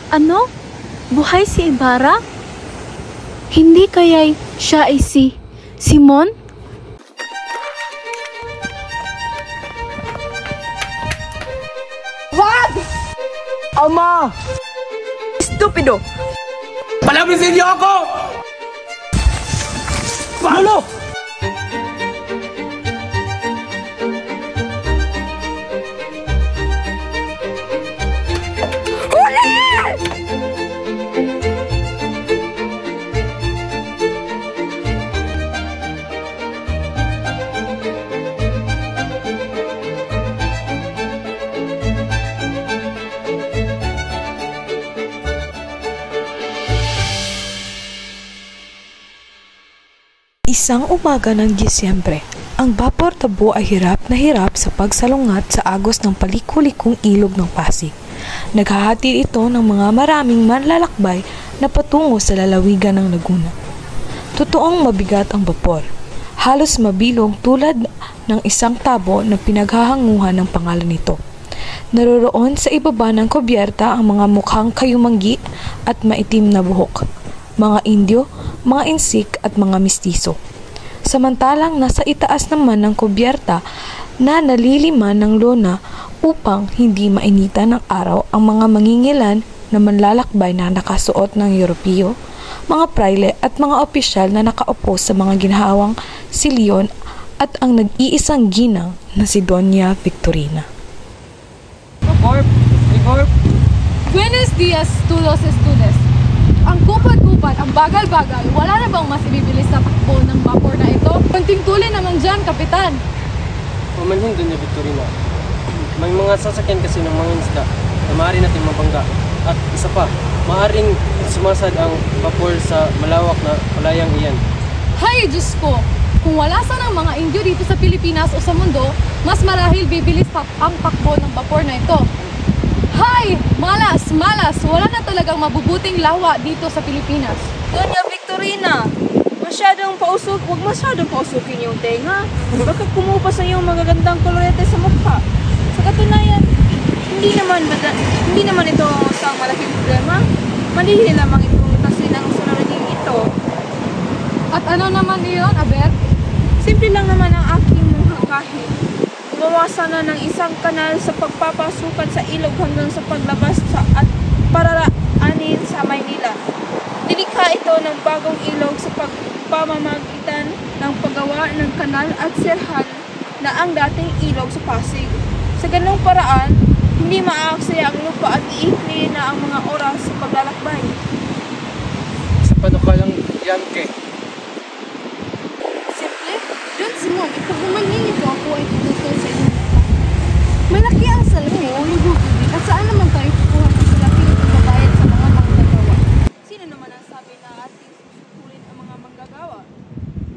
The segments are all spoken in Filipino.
Ano? Buhay si Ibarra? Hindi kaya'y siya ay si Simon? Wag! Ama! Stupido! Palabisin niyo ako! Paolo! Isang umaga ng Disyembre, ang Vapor Tabo ay hirap na hirap sa pagsalungat sa agos ng palikulikong ilog ng Pasig. Naghahatid ito ng mga maraming manlalakbay na patungo sa lalawigan ng Laguna. Totoong mabigat ang bapor. Halos mabilog tulad ng isang tabo na pinaghahanguhan ng pangalan nito. Naroroon sa ibaba ng kubyerta ang mga mukhang kayumanggi at maitim na buhok. Mga Indyo, mga insik at mga mistiso. Samantalang nasa itaas naman ng kubyerta na naliliman ng lona upang hindi mainitan ng araw ang mga mangingilan na manlalakbay na nakasuot ng Europeo, mga praile at mga opisyal na nakaupo sa mga ginhawang silyon at ang nag-iisang ginang na si Doña Victorina. Buenos dias, todos estudes. Ang kupad-kupad, ang bagal-bagal, wala na bang mas ibibilis sa takbo ng vapor na ito? Konting tuloy naman dyan, Kapitan. Pamanhin doon niya, Victorina. May mga sasakyan kasi ng mga isda na maaari natin mabangga. At isa pa, maaaring sumasad ang vapor sa malawak na palayang iyan. Hay, Diyos ko! Kung wala sana ng mga Indyo dito sa Pilipinas o sa mundo, mas marahil bibilis ang takbo ng vapor na ito. Hay! Malas! Malas! Wala na talagang mabubuting lawa dito sa Pilipinas. Doña Victorina, huwag masyadong pausukin yung tenga. Baka kumupa sa iyong magagandang kolorete sa mukha. Sa katunayan, hindi naman ito isang malaking problema. Malihil lamang itong tasin ang suliraning ito. At ano naman iyon, Aber? Simple lang naman ang aking mungkahin. Gumawa sana ng isang kanal sa pagpapasukan sa ilog hanggang sa paglabas at pararaanin sa Maynila. Nilikha ito ng bagong ilog sa pamamagitan ng paggawa ng kanal at sirhan na ang dating ilog sa Pasig. Sa ganung paraan, hindi maaaksaya ang lupa at iikli na ang mga oras sa paglalakbay. Sa panukalang Yankee. Simple? Don Simon, ipag-umanhin ito ako ay tututol sa inyo. Malaki ang salamin o lugubig at saan naman tayo kukuha ng salaki ng pagbabayad sa mga manggagawa? Sino naman ang sabi na ating susukulin ang mga manggagawa?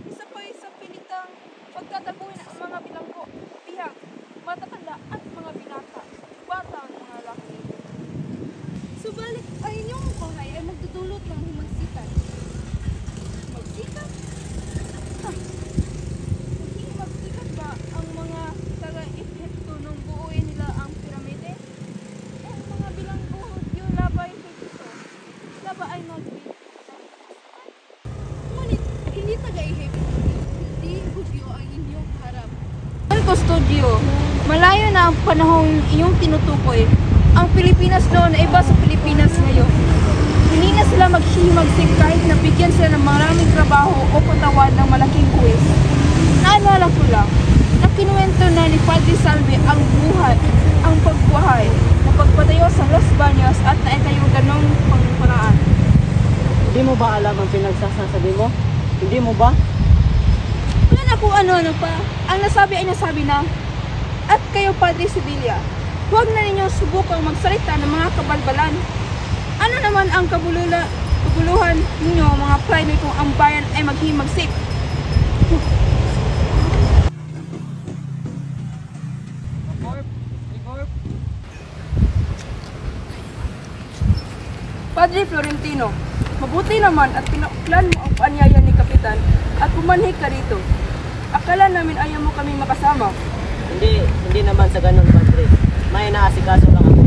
Isa pa sa pilitang pagtatabuhin ang mga bilanggo, bihag, matatanda at mga binata, bata ang mga laki. Subalit ay inyong buhay ay magdudulot ng humagsikan. Magsikat? Hindi magsikat ba ang mga taga-Ehipto nung buuin nila ang piramide? Ang mga bilanggo, yung labay kay Kristo. Laba ay magbibigay. Ngunit, hindi taga-Ehipto. Hindi Hudyo ang inyong harap. Ang kustodyo, malayo na ang panahong iyong tinutukoy. Ang Pilipinas noon ay iba sa Pilipinas ngayon. Hindi na sila maghihimagsik kahit nabigyan sila ng maraming trabaho o katawan ng malaking buwis. Naalala ko lang na kinuwento na ni Padre Salve ang buhay, ang pagbuhay na pagpatayo sa Los Baños at naitayo ganong pangparaan. Hindi mo ba alam ang pinagsasabi mo? Hindi mo ba? Wala na kung ano-ano pa. Ang nasabi ay nasabi na. At kayo, Padre Sevilla, huwag na ninyong subukang magsalita ng mga kabalbalan. Ano naman ang kabuluhan ninyo, mga prime, kung ang bayan ay maghimagsik? Padre Florentino, mabuti naman at pinaklan mo ang paanyaya ni Kapitan at pumanhik ka rito. Akala namin ayaw mo kami makasama. Hindi naman sa ganun, Padre. May naasikaso lang ako.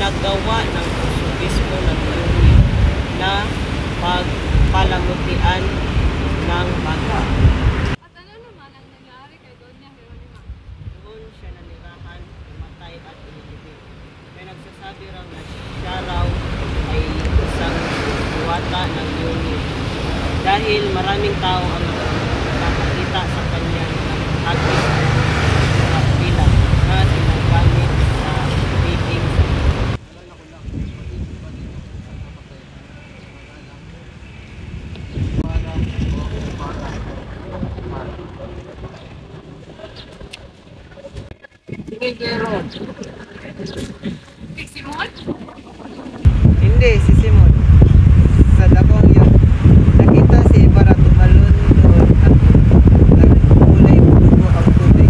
ginagawa ng mismo ng Yuni na pagpalamutian ng bata. At ano naman ang nangyari kay Doña Jeronima? Doon siya nanirahan, namatay at inilibing. May nagsasabi raw na siya raw ay isang diwata ng Yuni. Dahil maraming tao ang nakakita sa kanya ng agis sa pila na ginagamit sa biting. Si Simon? Hindi, si Simon. Sa dabang yun, nakita si Ibarra tumalon doon at nagkulay dugo ang tubig.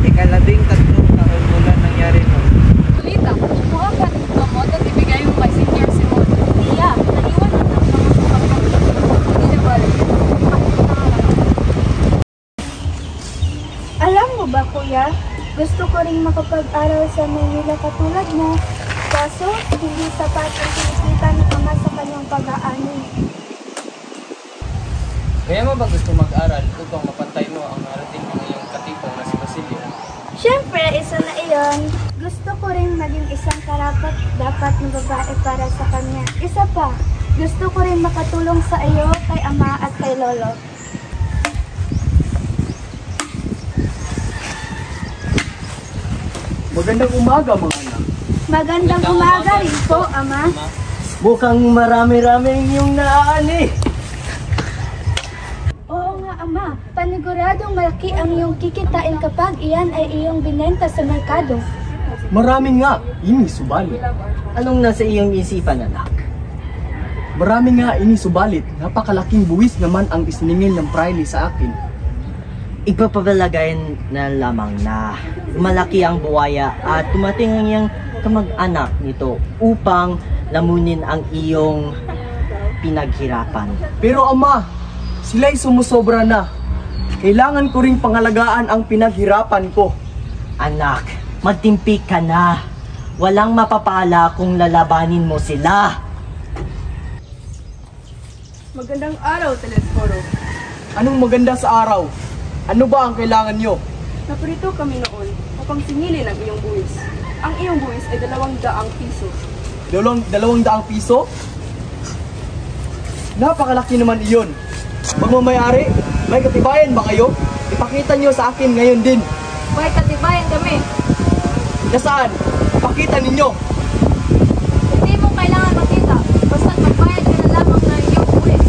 Ika-13 taon mula nangyari noon. Kulita, kumuha ka ng gamot at ibigay mo kay Senior Simon. Iya, naiwan na ng mga kapag. Hindi na balik. Alam mo ba, kuya? Gusto ko ring makapag-aral sa Maynila katulad mo. Kaso, hindi sapat ang kinikita ni Ama sa kanyang pag-aaral. Kaya mo ba gusto mag-aral upang mapantay mo ang narating ng iyong katipong na si Basilio? Siyempre, isa na iyon. Gusto ko rin maging isang karapat-dapat na babae para sa kanya. Isa pa, gusto ko rin makatulong sa iyo, kay Ama at kay Lolo. Magandang umaga mga anak. Magandang umaga rin po, Ama. Mukhang marami-raming yung naaani. Oo nga, Ama. Paniguradong malaki ang iyong kikitain kapag iyan ay iyong binenta sa merkado. Marami nga, ini subalit. Anong nasa iyong isipan, anak? Marami nga ini subalit. Napakalaking buwis naman ang isiningil ng praile sa akin. Ipapalagay na lamang na malaki ang buwaya at tumating ang iyong kamag-anak nito upang lamunin ang iyong pinaghirapan. Pero ama, sila'y sumusobra na. Kailangan ko ring pangalagaan ang pinaghirapan ko. Anak, magtimpik ka na. Walang mapapala kung lalabanin mo sila. Magandang araw, Telesforo. Anong maganda sa araw? Ano ba ang kailangan nyo? Naparito kami noon upang singilin ang iyong buwis. Ang iyong buwis ay 200 piso. 200 piso? Napakalaki naman iyon. Magmamayari, may katibayan ba kayo? Ipakita nyo sa akin ngayon din. May katibayan kami. Nasaan? Ipakita ninyo. Hindi mo kailangan makita. Basta magbayad ka na lamang ng iyong buwis.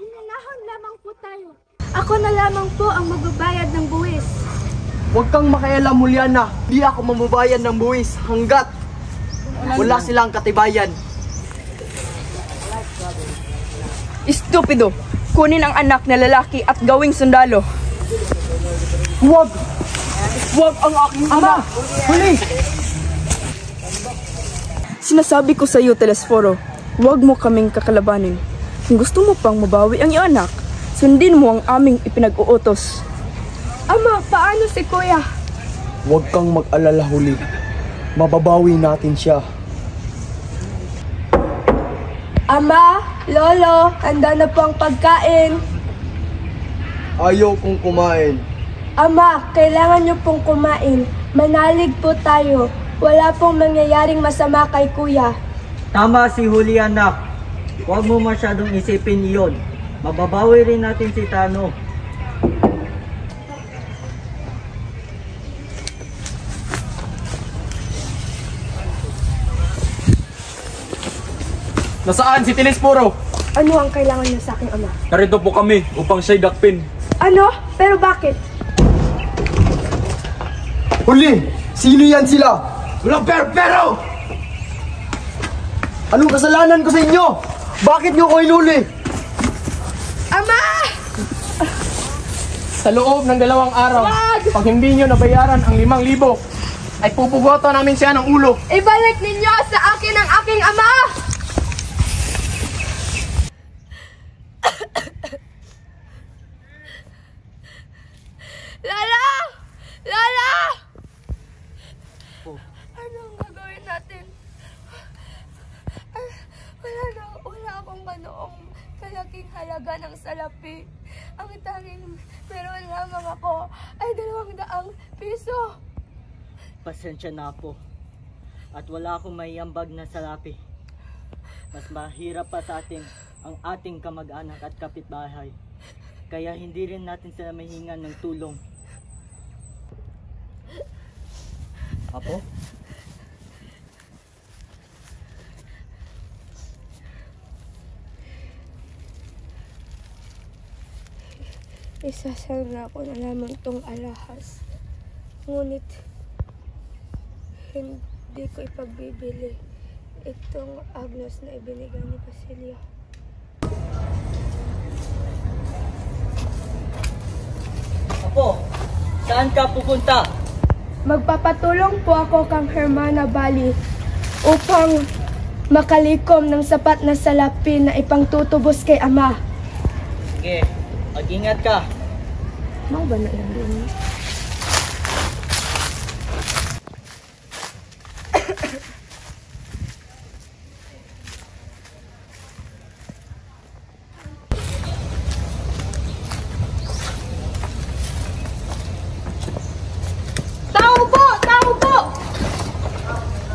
Sinanahon lamang po tayo. Ako na lamang po ang magbabayad ng buwis. Huwag kang makialam, Juliana. Di ako mamubayan ng buwis hanggat wala silang katibayan. Estupido! Kunin ang anak na lalaki at gawing sundalo. Huwag! Huwag ang aking ama! Huli! Sinasabi ko sa iyo, Telesforo, huwag mo kaming kakalabanin. Kung gusto mo pang mabawi ang iyong anak, sundin mo ang aming ipinag-uutos. Ama, paano si Kuya? Huwag kang mag-alala, Huli. Mababawi natin siya. Ama, Lolo, handa na po ang pagkain. Ayaw kong kumain. Ama, kailangan niyo pong kumain. Manalig po tayo. Wala pong mangyayaring masama kay Kuya. Tama si Huli, anak. Huwag mo masyadong isipin iyon. Mababawi rin natin si Tano. Nasaan si Telesforo? Ano ang kailangan niyo sa aking ama? Narito po kami upang siya'y dakpin. Ano? Pero bakit? Huli! Sino yan sila? Walang pero! Anong kasalanan ko sa inyo? Bakit niyo ko hinuli? Ama! Sa loob ng 2 araw, pag hindi nyo nabayaran ang 5,000, ay pupugoto namin siya ng ulo. Ibalik ninyo sa akin ang aking ama! Lala! Lala! Anong gagawin natin? Wala akong ganoong kalaking halaga ng salapi. Ang tanging meron lamang ako ay 200 piso. Pasensya na po. At wala akong maiambag na salapi. Mas mahirap pa sa atin ang ating kamag-anak at kapitbahay. Kaya hindi rin natin sila mahingan ng tulong. Apo? Isasara ko na lamang tong alahas. Ngunit, hindi ko ipagbibili itong agnos na ibinigay ni Basilio. Apo, saan ka pupunta? Magpapatulong po ako kang Hermana Bali upang makalikom ng sapat na salapi na ipangtutubos kay Ama. Sige, mag-ingat ka. Mau ba na lang din?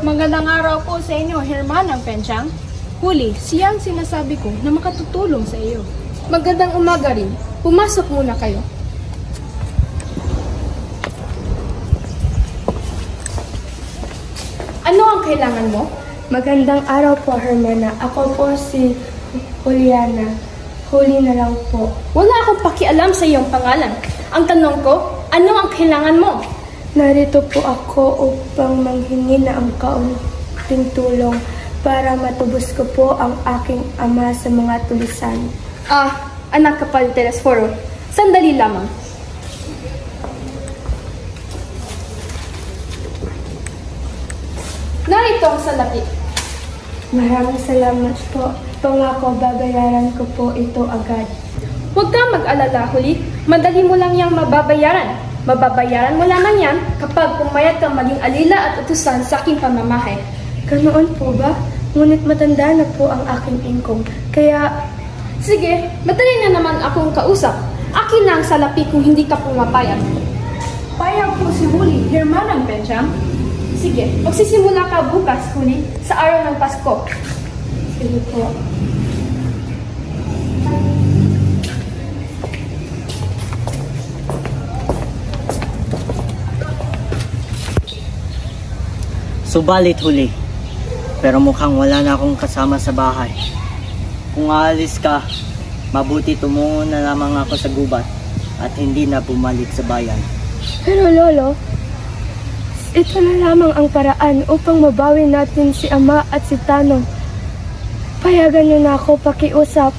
Magandang araw po sa inyo, Hermanang Pensyang. Huli, siya ang sinasabi ko na makatutulong sa iyo. Magandang umaga rin. Pumasok muna kayo. Ano ang kailangan mo? Magandang araw po, Hermana. Ako po si Juliana. Huli na lang po. Wala akong pakialam sa iyong pangalan. Ang tanong ko, ano ang kailangan mo? Narito po ako upang manghingi na ang kaunting tulong para matubos ko po ang aking ama sa mga tulisan. Anak ka pa ni Telesforo. Sandali lamang. Narito ang salapi. Maraming salamat po. Pangako, babayaran ko po ito agad. Huwag kang mag-alala, Huli. Madali mo lang yang mababayaran. Mababayaran mo lamang yan kapag pumayat kang maging alila at utusan sa aking pamamahay. Ganoon po ba? Ngunit matanda na po ang aking ingkong. Kaya... Sige, madali na naman akong kausap. Akin na ang salapi kung hindi ka pumapayag. Payag po si Huli, Hermanang Pensyang. Sige, magsisimula ka bukas, Huli, sa araw ng Pasko. Sige po. Subalit Huli, pero mukhang wala na akong kasama sa bahay. Kung aalis ka, mabuti tumungo na lamang ako sa gubat at hindi na bumalik sa bayan. Pero Lolo, ito na lamang ang paraan upang mabawi natin si Ama at si Tanong. Payagan niyo na ako pakiusap.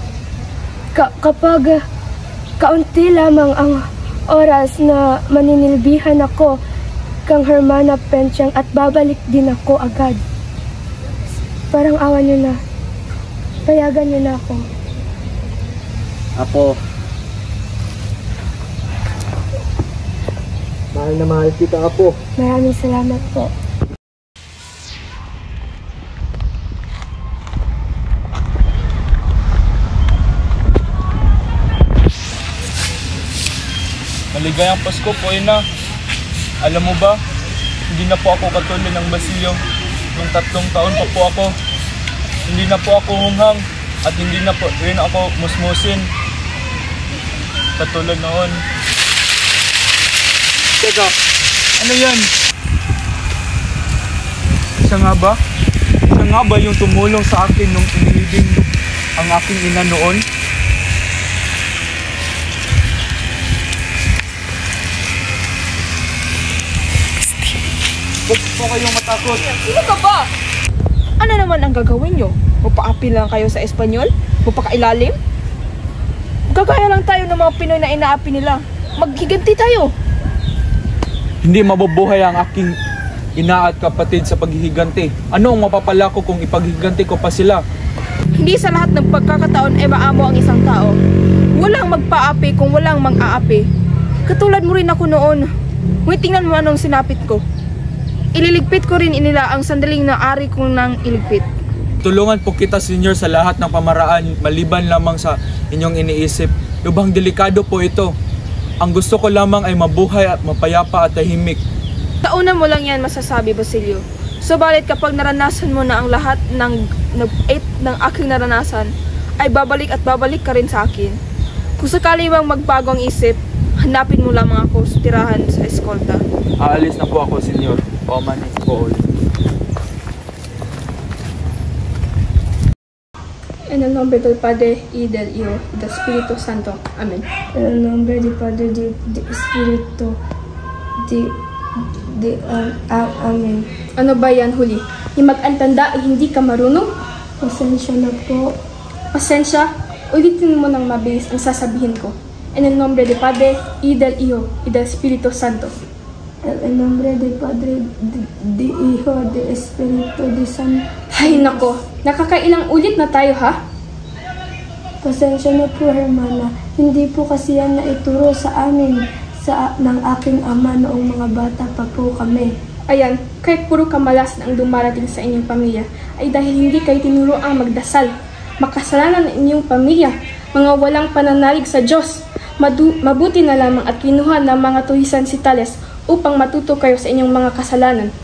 Kapag kaunti lamang ang oras na maninilbihan ako kang Hermana Pensyang at babalik din ako agad. Parang awa niyo na. Payagan niyo na ako. Apo, mahal na mahal kita, Apo. Maraming salamat po. Maligayang Pasko po, Ina. Alam mo ba, hindi na po ako katulad ng Basilio. Nung 3 taon pa po ako, hindi na po ako hunghang at hindi na po rin ako musmusin. Katulad noon. Teka, ano yan? Siya nga ba? Siya nga ba yung tumulong sa akin nung inilibing ang aking ina noon? Huwag po kayong matakot. Sino ka ba? Ano naman ang gagawin nyo? Mapaapi lang kayo sa Espanyol? Mapakailalim? Gagaya lang tayo ng mga Pinoy na inaapi nila. Maghiganti tayo. Hindi mabubuhay ang aking ina at kapatid sa paghihiganti. Ano ang mapapala ko kung ipaghiganti ko pa sila? Hindi sa lahat ng pagkakataon ay maamo ang isang tao. Walang magpaapi kung walang mang-aapi. Katulad mo rin ako noon. Ngunit tingnan mo anong sinapit ko. ililigpit ko rin inila ang sandaling naari kong nang iligpit. Tulungan po kita, Senyor, sa lahat ng pamaraan maliban lamang sa inyong iniisip. Lubhang delikado po ito. Ang gusto ko lamang ay mabuhay at mapayapa at tahimik. Sa una mo lang yan masasabi, Basilio. Subalit kapag naranasan mo na ang lahat ng aking naranasan, ay babalik at babalik ka rin sa akin. Kung sakali bang magbago ang isip, hanapin mo lamang ako sa tirahan sa eskolta. Aalis na po ako, Senyor. Paumanis po ulit. En el nombre del Padre y del Hijo y del Espíritu Santo. Amén. En el nombre del Padre y del Espíritu Amén. Ano ba yan, Huli? Yung mag-antanda ay hindi ka marunong? Pasensya na po. Pasensya, ulitin mo ng mabilis ang sasabihin ko. En el nombre del Padre y del Hijo y del Espíritu Santo. En el nombre del Padre, del Hijo, del Espíritu Santo. Ay nako, nakakailang ulit na tayo ha? Pasensya na po, Hermana. Hindi po kasi yan naituro sa amin ng aking ama noong mga bata pa po kami. Ayan, kahit puro kamalas na ang dumarating sa inyong pamilya, ay dahil hindi kayo tinuro ang magdasal. Makasalanan ng inyong pamilya, mga walang pananalig sa Diyos. Mabuti na lamang at kinuha ng mga tuhisan si Tales upang matuto kayo sa inyong mga kasalanan.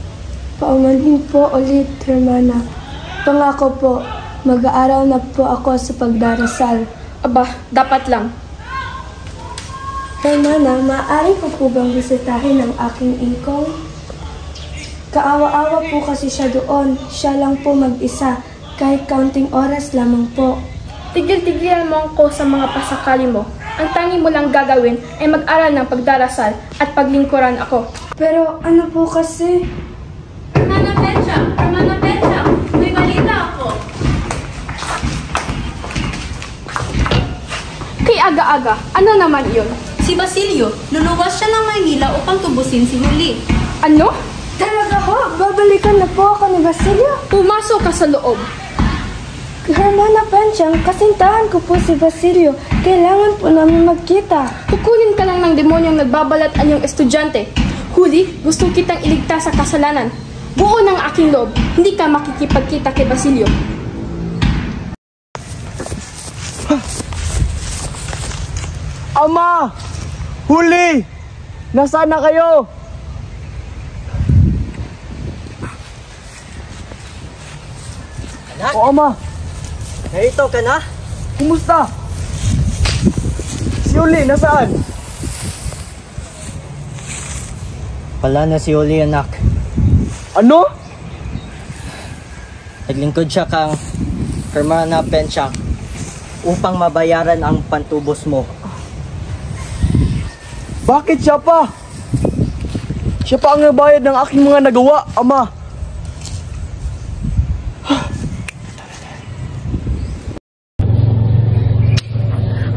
Paumanhin po ulit, Hermana. Pangako po, mag-aaral na po ako sa pagdarasal. Aba, dapat lang. Hermana, maaari ko po bang bisitahin ang aking ingkong? Kaawa-awa po kasi siya doon. Siya lang po mag-isa, kahit kaunting oras lamang po. Tigil-tigilan mo ako sa mga pasakali mo. Ang tangi mo lang gagawin ay mag-aral ng pagdarasal at paglingkuran ako. Pero ano po kasi? Hermana Pencha, may balita ako. Kay aga-aga, ano naman iyon? Si Basilio, luluwas siya ng Maynila upang tubusin si Huli. Ano? Talaga ho? Babalikan na po ako ni Basilio? Pumasok ka sa loob. Hermana Penchang, kasintahan ko po si Basilio. Kailangan po namin magkita. Kukunin ka lang ng demonyong nagbabalat anyong estudyante. Huli, gusto kitang iligtas sa kasalanan. Buo ng aking loob, hindi ka makikipagkita kay Basilio. Ama! Huli! Nasaan na kayo? Anak? O ama, Narito ka na? kumusta? Si Huli, nasaan? Wala na si Huli, anak. Ano? Naglingkod siya kang Hermana Penchang upang mabayaran ang pantubos mo. Bakit siya pa? Siya pa ang nabayad ng aking mga nagawa, ama.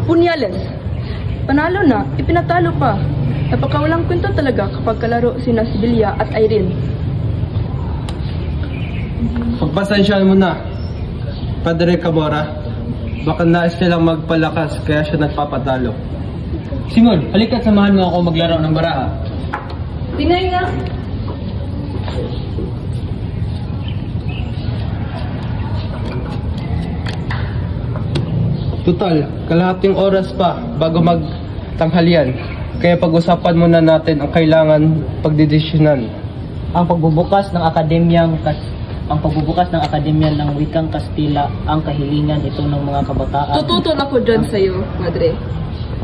Punyales. Panalo na, ipinatalo pa. Napakawalang kwento talaga kapag kalaro sina Sibilia at Irene. Pagpasensyahan mo na, Padre Camora. Baka nais nilang magpalakas kaya siya nagpapatalo. Simon, halika at samahan mo ako maglaro ng baraha. Tinay na. Tutal, kalahating oras pa bago magtanghalian. Kaya pag-usapan muna natin ang kailangan pagdedesisyonan. Ang pagbubukas ng akademya ng wikang Kastila ang kahilingan ito ng mga kabataan. Tututol ako dyan sa'yo, Padre.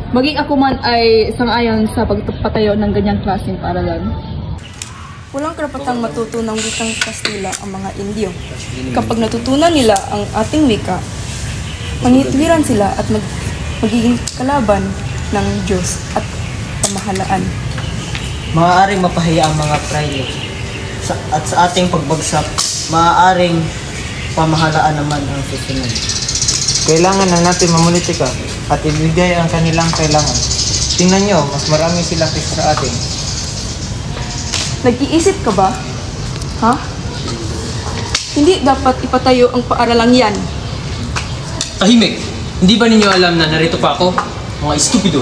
Maging ako man ay sang-ayon sa pagpatayo ng ganyang klaseng paaralan. Walang karapatang matuto ng wikang Kastila ang mga Indio. Kapag natutunan nila ang ating wika, mangitwiran sila at magiging kalaban ng Diyos at pamahalaan. Maaaring mapahiya ang mga prayle. At sa ating pagbagsak, maaaring pamahalaan naman ang susunod. Kailangan na natin mamulitika at ibigay ang kanilang kailangan. Tingnan nyo, mas marami sila kaysa sa atin. Nag-iisip ka ba? Ha? Hindi dapat ipatayo ang paaralang yan. Tahimik! Hindi ba ninyo alam na narito pa ako? Mga estupido!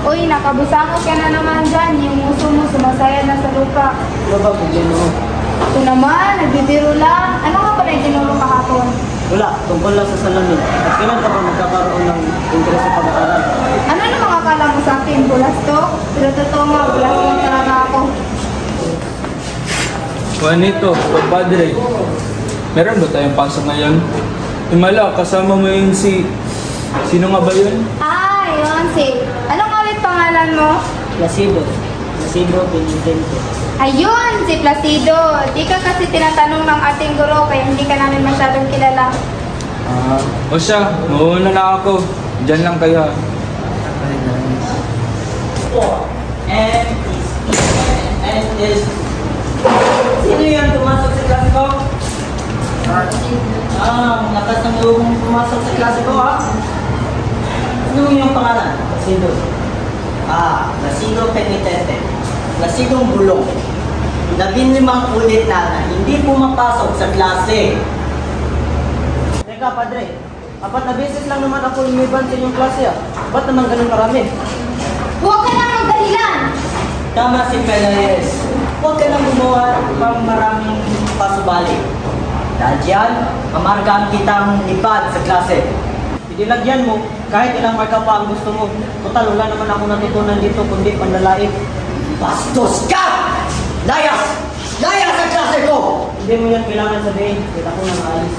Oy nakabusangot ka na naman dyan. Yung uso mo, sumasaya na sa lupa. Ano ba kung gano'n? Ito naman, nagbibiro lang. Ano nga pala yung tinuro kahapon? Wala, tungkol lang sa salamin. At kailan ka ba magkakaroon ng interes sa pag-aaral? Ano namang akala mo sa akin? Bulas to? Pero totoo nga, bulas lang talaga ako. Juanito, Padre, meron ba tayong pasok ngayon? Himala, kasama mo yun Sino nga ba yun? Yun si... Anong ulit pangalan mo? Placido. Placido Benitente. Ayun, si Placido. Di ka kasi tinatanong ng ating guro kaya hindi ka namin masyadong kilala. O siya, mauuna na ako. Diyan lang kaya. And is... Sino yan pumasok sa klase ko? Lakas ng loob mong pumasok sa klase ko, ha? Ano yung pangalan? Placido. Placido Penitente. Placidong bulong. 15 ulit na hindi pumapasok sa klase. Teka, Padre. 4 na beses lang naman ako lumiban sa inyong klase, ah. Ba't naman ganun karami? Huwag ka nang magdahilan! Tama si Pelaez. Huwag ka nang gumawa pang maraming pasubali. Dahil dyan, mamarkaan kitang lipad sa klase. Idilagyan mo, kahit ilang marka pa ang gusto mo. Total, wala naman ako natutunan dito, kundi panlalait. Bastos ka! Layas! Layas sa klase ko! Hindi mo yan kailangan sabihin. Kita ko na maalis.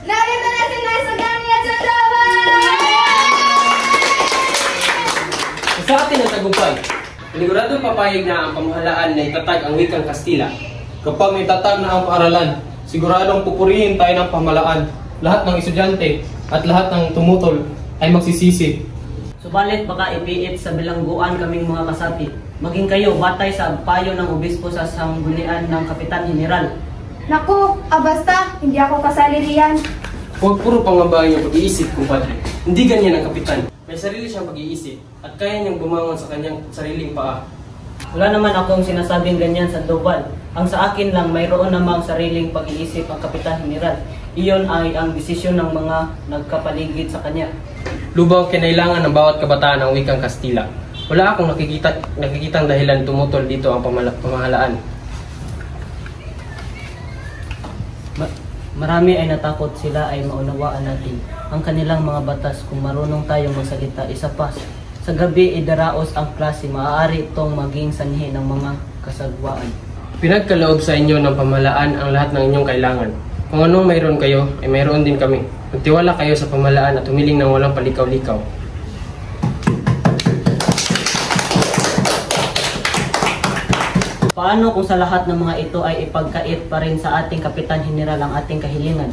Narito na si Nais Agami at Sandoval! Sa atin ang tagumpay. Paniguradong papayag na ang pamahalaan na itatag ang wikang Kastila. Kapag naitatag na ang paaralan, siguradong pupurihin tayo ng pamahalaan. Lahat ng estudyante at lahat ng tumutol ay magsisisi. Subalit baka ipiit sa bilangguan kaming mga kasapi. Maging kayo batay sa payo ng obispo sa sanggunian ng Kapitan General. Naku, basta, hindi ako kasali riyan. Huwag puro pangabahan yung pag-iisip, kumpadre. Hindi ganyan ang kapitan. May sarili siyang pag-iisip at kaya niyang bumangon sa kanyang sariling paa. Wala naman akong sinasabing ganyan sa Sandoval. Ang sa akin lang, mayroon namang sariling pag-iisip ang Kapitan General. Iyon ay ang desisyon ng mga nagkapaligid sa kanya. Lubang kinailangan ng bawat kabataan ng wikang Kastila. Wala akong nakikitang dahilan tumutol dito ang pamahalaan. Marami ay natakot sila ay maunawaan natin ang kanilang mga batas kung marunong tayong magsalita. Isa pa, sa gabi idaraos ang klase, maaari itong maging sanhi ng mga kasagwaan. Pinagkaloob sa inyo ng pamahalaan ang lahat ng inyong kailangan. Kung anong mayroon kayo, ay mayroon din kami. Magtiwala kayo sa pamahalaan at humiling ng walang palikaw-likaw. Paano kung sa lahat ng mga ito ay ipagkait pa rin sa ating Kapitan General ang ating kahilingan?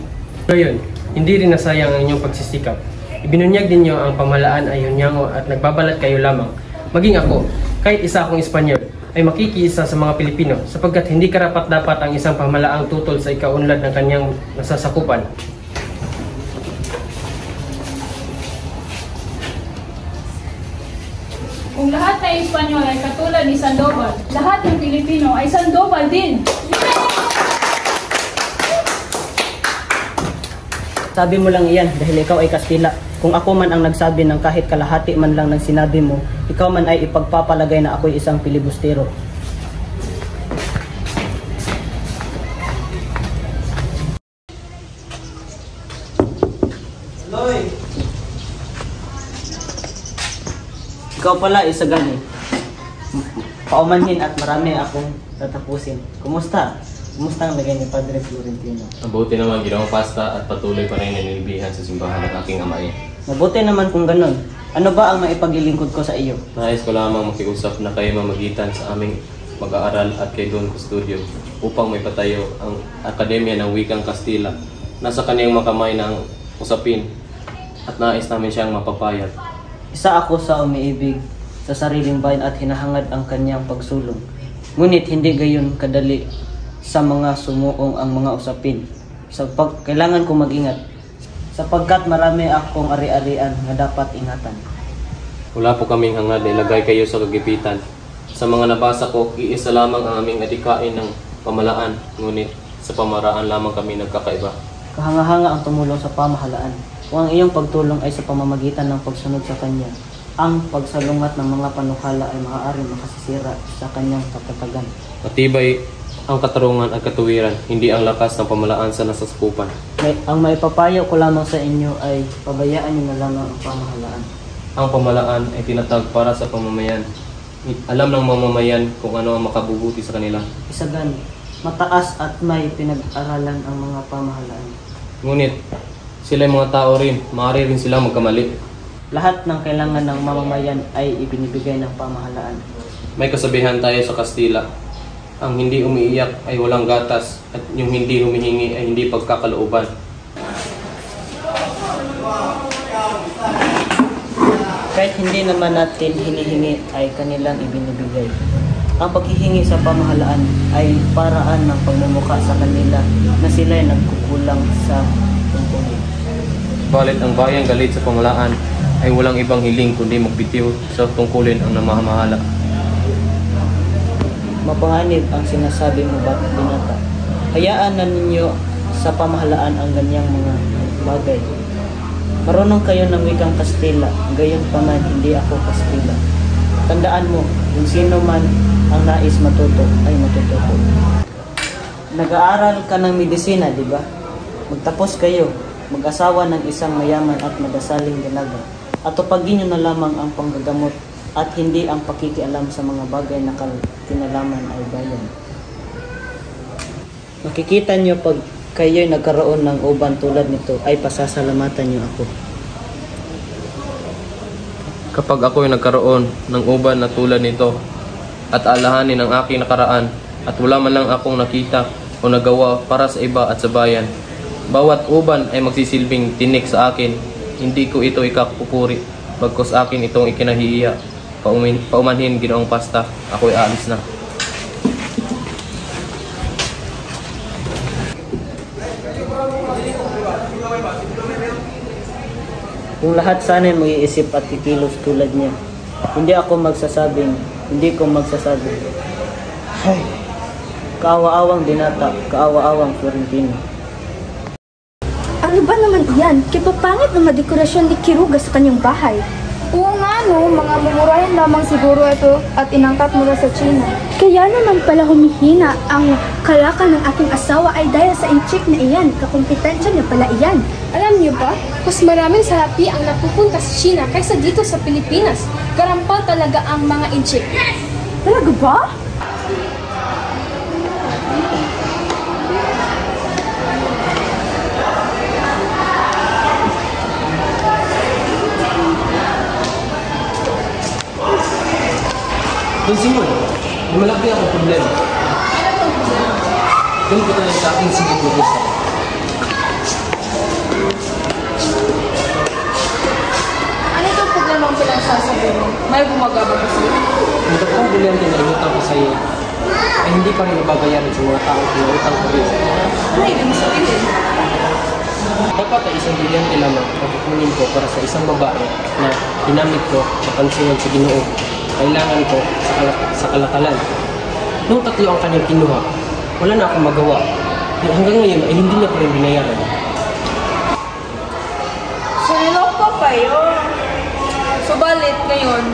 Ngayon, hindi rin nasayang ang inyong pagsisikap. Ibinunyag ninyo ang pamahalaan ay hunyango at nagbabalat kayo lamang. Maging ako, kahit isa akong Espanyol, ay makikiisa sa mga Pilipino sapagkat hindi karapat-dapat ang isang pamahalaang tutol sa ikaunlad ng kanyang nasasakupan. Kung lahat ng Espanyol ay katulad ni Sandoval, lahat ng Pilipino ay Sandoval din. Sabi mo lang iyan dahil ikaw ay Kastila. Kung ako man ang nagsabi ng kahit kalahati man lang ng sinabi mo, ikaw man ay ipagpapalagay na ako'y isang pilibustero. Loy! Ikaw pala isa gani. Paumanhin at marami akong tatapusin. Kumusta? Kumusta ang lagay ni Padre Florentino? Mabuti naman, ginawang pasta at patuloy pa rin nanilibihan sa simbahan ng aking amay. Mabuti naman kung ganun. Ano ba ang maipaglilingkod ko sa iyo? Nais ko lamang makiusap na kayo mamagitan sa aming mag-aaral at kay Don Custodio upang may patayo ang Akademya ng Wikang Kastila. Nasa kaniyang makamay ng usapin at nais namin siyang mapapayat. Isa ako sa umiibig sa sariling bayan at hinahangad ang kanyang pagsulong. Ngunit hindi gayon kadali sa mga sumuong ang mga usapin. Kailangan kong mag-ingat sapagkat marami akong ari-arian na dapat ingatan. Wala po kaming hangad na ilagay kayo sa kagipitan. Sa mga nabasa ko, iisa lamang ang aming adikain ng pamalaan. Ngunit sa pamaraan lamang kami nagkakaiba. Kahanga-hanga ang tumulong sa pamahalaan. Kung ang iyong pagtulong ay sa pamamagitan ng pagsunod sa Kanya, ang pagsalungat ng mga panukala ay maaaring makasisira sa Kanyang katatagan. Matibay ang katarungan at katuwiran, hindi ang lakas ng pamalaan sa nasasakupan. Ang maipapayo ko lamang sa inyo ay pabayaan niyo na lamang ang pamahalaan. Ang pamalaan ay tinatag para sa pamamayan. Alam ng mamamayan kung ano ang makabubuti sa kanila. Isagan, mataas at may pinag-aralan ang mga pamahalaan. Ngunit, sila ay mga tao rin, maaari rin silang magkamali. Lahat ng kailangan ng mamamayan ay ibinibigay ng pamahalaan. May kasabihan tayo sa Kastila, ang hindi umiiyak ay walang gatas at yung hindi humihingi ay hindi pagkakalooban. Kahit hindi naman natin hinihingi ay kanilang ibinibigay. Ang paghihingi sa pamahalaan ay paraan ng pagmumukha sa kanila na sila ay nagkukulang sa tungkulin. Balit ang bayang galit sa pamahalaan ay walang ibang hiling kundi magbitiw sa tungkulin ang namamahala. Mapanganib ang sinasabi mo, Batang Binata. Hayaan na ninyo sa pamahalaan ang ganyang mga bagay. Marunong kayo ng wikang Kastila, gayon pa man hindi ako Kastila. Tandaan mo, kung sino man ang nais matuto ay matututo. Nag-aaral ka ng medisina, di ba? Magtapos kayo, mag-asawa ng isang mayaman at madasaling dalaga. At tupagin nyo na lamang ang panggagamot at hindi ang pakikialam sa mga bagay na kinalaman ay bayan. Makikita nyo pag kayo'y nagkaroon ng uban tulad nito ay pasasalamatan nyo ako. Kapag ako'y nagkaroon ng uban na tulad nito at alahanin ang aking nakaraan at wala man lang akong nakita o nagawa para sa iba at sa bayan, bawat uban ay magsisilbing tinik sa akin, hindi ko ito ikakupuri, bagkus akin itong ikinahihiya. Paumanhin Ginoong Pasta, ako'y aalis na. Kung lahat sana'y mag-iisip at kikilos tulad niya, hindi ko magsasabi. Ay, kaawa-awang Binata, kaawa-awang Florentino. Ano ba naman yan? Kipapangit na madekorasyon ni Kiruga sa kanyang bahay. Oo nga no, mga mumurahin lamang siguro ito at inangkat mula sa China. Kaya naman pala humihina ang kalakal ng aking asawa ay dahil sa inchik na iyan. Kakompetensya niya pala iyan. Alam niyo ba, mas maraming salapi ang napupunta sa China kaysa dito sa Pilipinas. Garampal talaga ang mga inchik. Talaga ba? Don Simon, may malaki akong problema. Ganito ka lang sa aking sigurus. Ano itong problema ang pinagsasabi mo? May gumagabag ka sa'yo? Ang tatlong bulyante na inutang ko sa iyo ay hindi pa rin nababayaran sa mga taong pinautang ko rin. Ano ibig mo sabihin? Dapat ay isang bulyante lamang ang kukunin ko para sa isang babae na ginamit ko sa pansinan sa Ginoo. Kailangan ko sa kalakalan. Noong 3 ang kanyang kinuha, wala na akong magawa. Hanggang ngayon ay hindi na ko rin binayaran. So, niloko kayo. Subalit ngayon,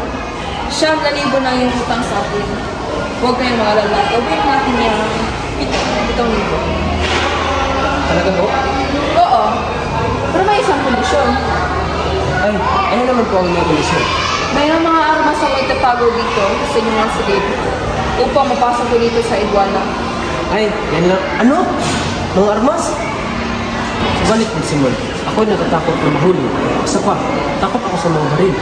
9,000 na yung utang sa atin. Huwag kayong magalala. Gawin natin yung 7,000. Talaga po? Oo. Pero may isang kondisyon. Ay, ano naman po ang mga kondisyon? Mayroong mga armas ang itatago dito sa inyong mga silid upang mapasok ko dito sa Iguana. Ay, yan lang. Ano? Mga armas? Subalit po, Simon. Ako'y natatakot na mahuli. Isa pa, takot ako sa mga baril.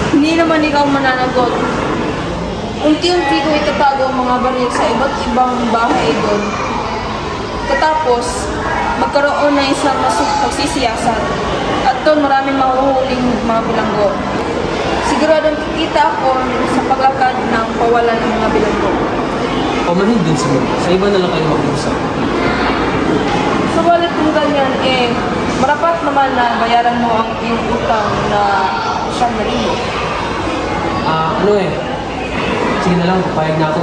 Hindi naman ikaw mananagot. Unti-unti ko itatago ang mga baril sa iba't ibang bahay doon. Katapos, magkaroon na isang pagsisiyasan. At doon maraming mahuhuling mga bilanggo. Siguradong kikita ako sa paglakad ng pawalan ng mga bilanggo. Pamanin din, Simon. Sa iba na lang kayo mag-usap. Subalit kung ganyan, marapat naman na bayaran mo ang iyong utang na 9,000. Sige na lang, papayag na ako.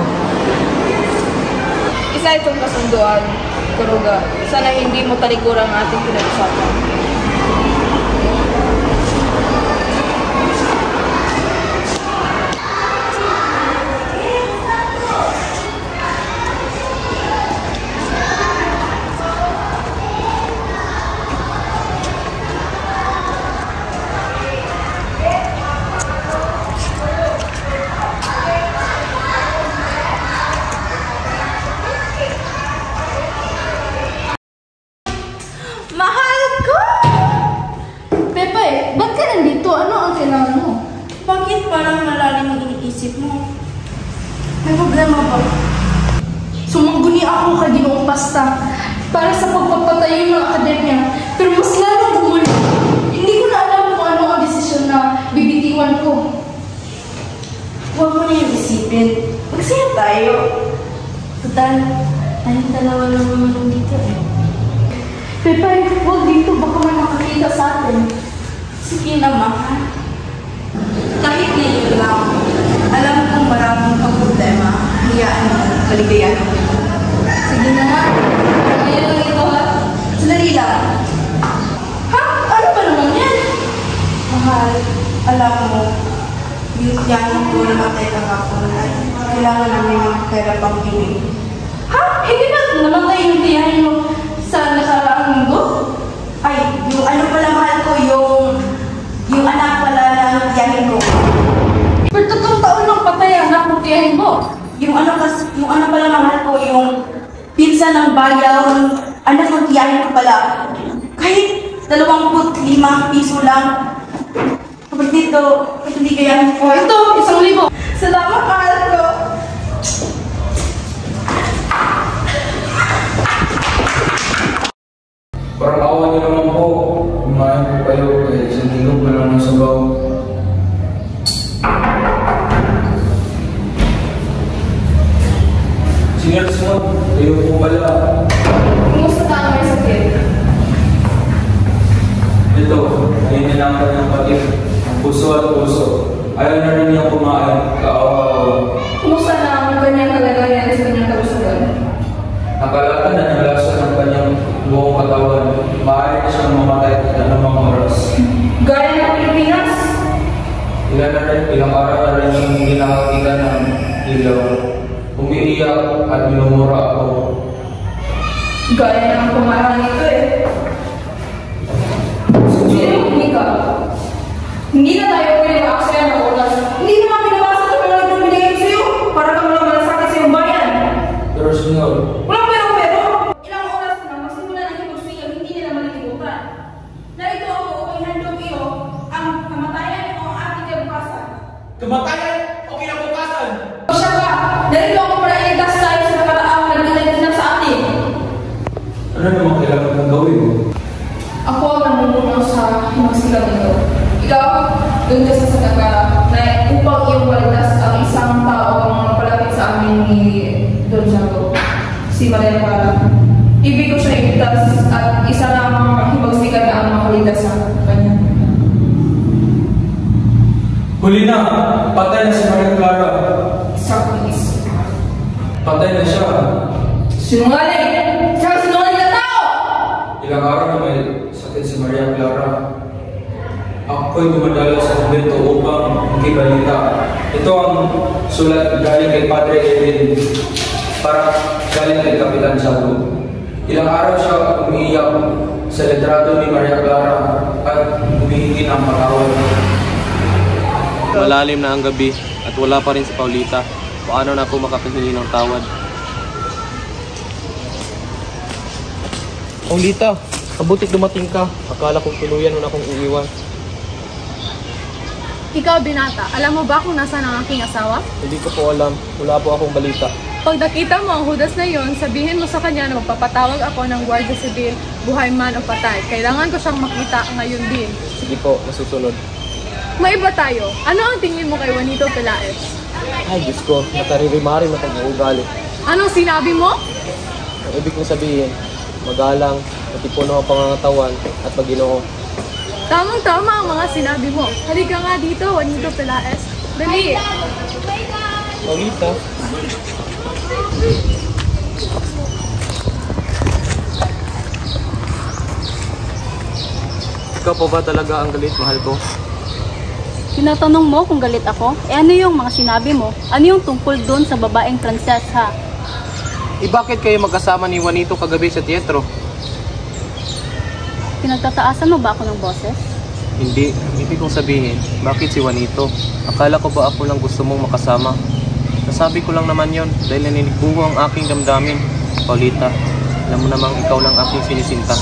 Isa itong kasunduan. Kuruga, sana hindi mo talikuran ang ating pinag-usapan. Mahal ko! Pepe, ba't ka nandito? Ano ang kailangan mo? Bakit parang malalim ang iniisip mo? May problema ba? Sumangguni ako kay Ginoong Pasta para sa pagpapatayo ng akademya. Pero mas lalong gumawa. Hindi ko na alam kung ano ang desisyon na bibitiwan ko. Huwag mo na yung isipin. Magsaya tayo. Total, tayong dalawa lang naman dito eh. Pepe, huwag dito. Baka may makakita sa atin. Sige naman, ha? Kahit ngayon lang, alam kong maraming pang problema. Hayaan mo, kaligayan mo. Sige na nga. Ngayon lang ito, ha? Sandali lang. Ha? Ano ba naman yan? Mahal, alam mo, yung tiyahin ko namatay kahapon ay kailangan namin ng pera pang biling. Ha? Hindi ba namatay yung tiyahin mo sa nakaraang linggo? Ay, yung ano pala mahal ko, yung anak pala ng tiyahin ko. Pero 3 taon lang patay ang anak ng tiyahin mo. Yung ano pala mahal ko, yung pinsa ng bayaw, anak ng tiyahin ko pala. Kahit 25 piso lang. Kapag dito, hindi kaya ko. Ito, 1,000. Salamat mahal ko. Parang awa niyo naman po. Kumain po kayo kahit sa ilog na lang ng sabaw. Senior Simon, kayo po pala. Kumusta ka ang may sakit? Ito, ngayon na lang kanyang patid. Ang puso at puso. Ayaw na rin niyang kumain. Kaawa-awa. Kumusta na ang kanyang kalagayan sa kanyang kalusugan? Nakalata na nalasa ng kanyang buong katawan. Maaari na siyang mamatay at anumang oras. Gaya ng Pilipinas? Ilang araw na rin yung hindi nakakita ng ilaw. Umiiyak at minumura ako. Gaya ng kumarahan ito eh. Sino ka? Hindi na tayo pwede ma-aksaya ng oras. Hindi naman pinabasa ito pero nagpapinigay sa'yo para kang walang malasakit sa iyong bayan. Pero senyor, Walang pero. Ilang oras na masimulan ang hipagsigal, hindi nila malilimutan. Narito ako upang handog iyo ang kamatayan o ang ating kabukasan. kamatayan o kinabukasan? O siya ba? Narito ako para iligtas tayo sa nakaraang nagdadagdag sa atin. Ano naman kailangan kong gawin? Ako ang namumuno sa himagsigal nito. Ikaw, doon ka sa Sanaga na upang iyong maligtas ang isang taong palapit sa amin ni Don Jago, si Maria Clara. Ibig ko siya iligtas at isa lang himagsigal na ang makaligtas sa kanya. Huli na! Patay na si Maria Clara. Sakis. Patay na siya. Sinungaling! Siya sinungaling na tao! Ilang araw na may sakit si Maria Clara. Ako'y dumadala sa kumbento upang makibalita. Ito ang sulat galing kay Padre Edwin para galing kay Kapitan Chago. Ilang araw siya umiiyak sa litrato ni Maria Clara at humihingi ng patawad. Malalim na ang gabi at wala pa rin si Paulita. Paano na ako makapahingi ng tawad? Paulita, kabutit dumating ka. Akala kong tuluyan mo na akong iiwan. Ikaw, binata, alam mo ba kung nasaan ang aking asawa? Hindi ko po alam. Wala po akong balita. Pag nakita mo ang hudas na yon, sabihin mo sa kanya na magpapatawag ako ng Guardia Civil, buhay man o patay. Kailangan ko siyang makita ngayon din. Sige po, masusunod. May iba tayo. Ano ang tingin mo kay Juanito Pelaez? Ay, Diyos ko, nakaririmarin na pag-uugali. Anong sinabi mo? Ang ibig kong sabihin, magalang, matipuno ang pangangatawan at Panginoon. Tamang-tama ang mga sinabi mo. Halika nga dito, Juanito Pelaez. Dali! Paulita. Ikaw pa ba talaga ang galit, mahal ko? Tinatanong mo kung galit ako? Ano yung mga sinabi mo? Ano yung tungkol doon sa babaeng Frances, ha? Bakit kayo magkasama ni Juanito kagabi sa teatro? Pinagtataasan mo ba ako ng boses? Hindi. Ibig kong sabihin, bakit si Juanito? Akala ko ba ako lang gusto mong makasama? Nasabi ko lang naman yon dahil naninigbuho ang aking damdamin. Paulita, alam mo namang ikaw lang aking sinisinta.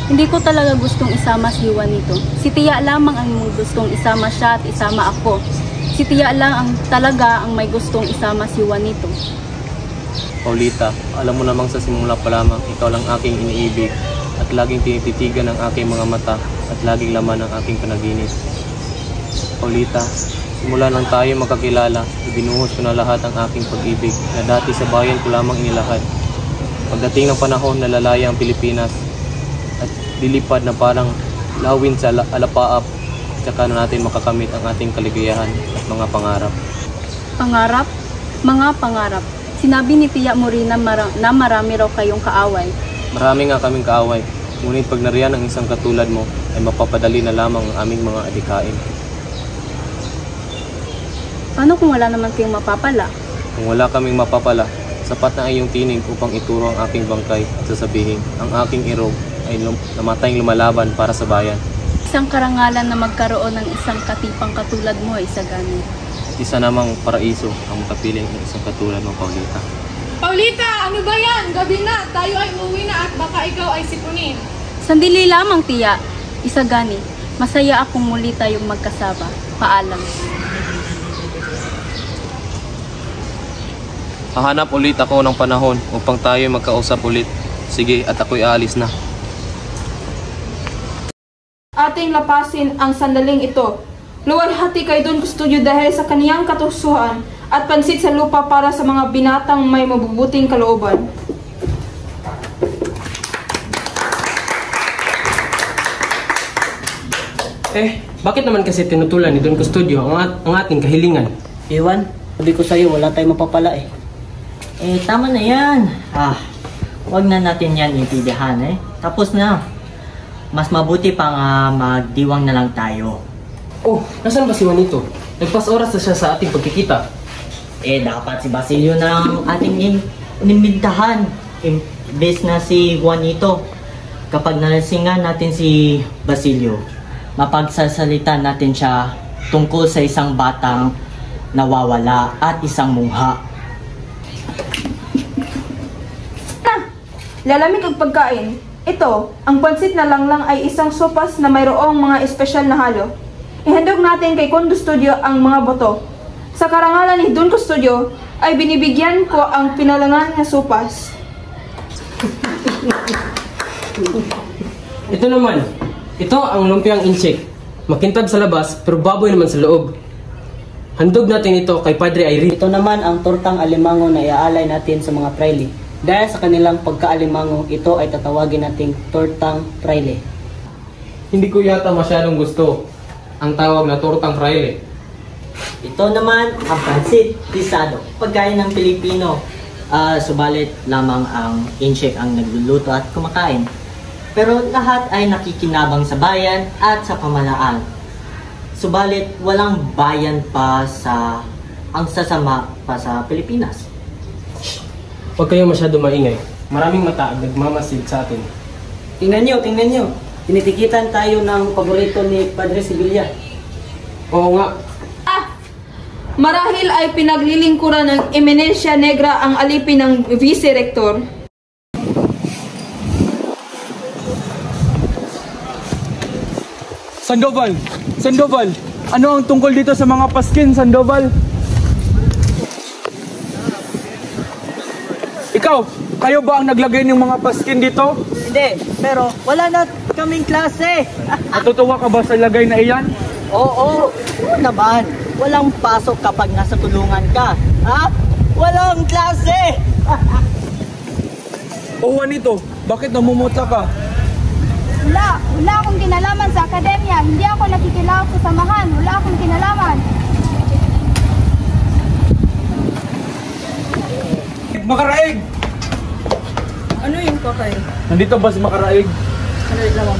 Hindi ko talaga gustong isama si Juanito. Si Tia lamang ang gustong isama siya at isama ako. Si Tia lang ang talaga ang may gustong isama si Juanito. Paulita, alam mo namang sa simula pa lamang, ikaw lang aking iniibig at laging tinititigan ang aking mga mata at laging laman ang aking panaginip. Paulita, simula nang tayo magkakilala, ibinuhos ko na lahat ang aking pag-ibig na dati sa bayan ko lamang inilahad. Pagdating ng panahon, nalalaya ang Pilipinas at lilipad na parang lawin sa alapaap, tsaka na natin makakamit ang ating kaligayahan at mga pangarap. Pangarap? Mga pangarap. Sinabi ni Tia Morina na marami raw kayong kaaway. Marami nga kaming kaaway, ngunit pag nariyan ang isang katulad mo, ay mapapadali na lamang ang aming mga adikain. Paano kung wala naman kayong mapapala? Kung wala kaming mapapala, sapat na ay iyong tinig upang ituro ang aking bangkay at sasabihin, ang aking irog ay namatayang lumalaban para sa bayan. Isang karangalan na magkaroon ng isang katipang katulad mo ay sagani. Isa namang paraiso ang makapiling ng isang katulad mo, Paulita. Paulita, ano ba yan? Gabi na, tayo ay uuwi na at baka ikaw ay sipunin. Sandali lamang, Tia. Isagani, masaya akong muli tayong magkasama. Paalam. Hahanap ulit ako ng panahon upang tayo magkausap ulit. Sige, at ako'y aalis na. Ating lapasin ang sandaling ito. Luwalhati kay Don Custodio dahil sa kaniyang katusuhan at pansit sa lupa para sa mga binatang may mabubuting kalooban. Bakit naman kasi tinutulan ni Don Custodio ang ating kahilingan? Iwan, sabi ko sa'yo, wala tayong mapapala eh. Tama na yan. Wag na natin yan intindihan eh. Tapos na. Mas mabuti pang magdiwang na lang tayo. Oh, nasaan ba si Juanito? Nagpas oras na siya sa ating pagkikita. Dapat si Basilio na ang ating inimbitahan. Imbes na si Juanito. Kapag nalasingan natin si Basilio, mapagsasalita natin siya tungkol sa isang batang nawawala at isang mungha. Lalamig ang pagkain. Ito, ang pansit na langlang ay isang sopas na mayroong mga espesyal na halo. Ihandog natin kay Don Custodio ang mga boto. Sa karangalan ni Don Custodio, ay binibigyan ko ang pinalangan na sopas. Ito naman. Ito ang lumpiang incheck. Makintab sa labas, pero baboy naman sa loob. Handog natin ito kay Padre Irene. Ito naman ang tortang alimango na iaalay natin sa mga praile. Dahil sa kanilang pagkaalimango, ito ay tatawagin nating tortang praile. Hindi ko yata masyadong gusto ang tawag na tortang praile. Ito naman ang pansit pisado. Pagkain ng Pilipino, subalit lamang ang incheck ang nagluluto at kumakain. Pero lahat ay nakikinabang sa bayan at sa pamalaan. Subalit walang bayan pa sa ang sasama pa sa Pilipinas. Huwag kayong masyado maingay. Maraming mata ang nagmamasid sa atin. Tingnan nyo. Tinitikitan tayo ng paborito ni Padre Sibilia. Oo nga. Marahil ay pinaglilingkuran ng Eminencia Negra ang alipin ng vice-rector. Sandoval! Ano ang tungkol dito sa mga paskin, Sandoval? Ikaw, kayo ba ang naglagay ng mga paskin dito? Hindi, pero wala na kaming klase. Natutuwa ka ba sa lagay na iyan? Oo naman. Walang pasok kapag nasa tulungan ka. Walang klase! O Juanito, bakit namumutla ka? Wala akong kinalaman sa akademya. Hindi ako nakikilahok sa samahan. Wala akong kinalaman. Makaraig! Ano yung kakay? Nandito ba si Makaraig? Ano lang?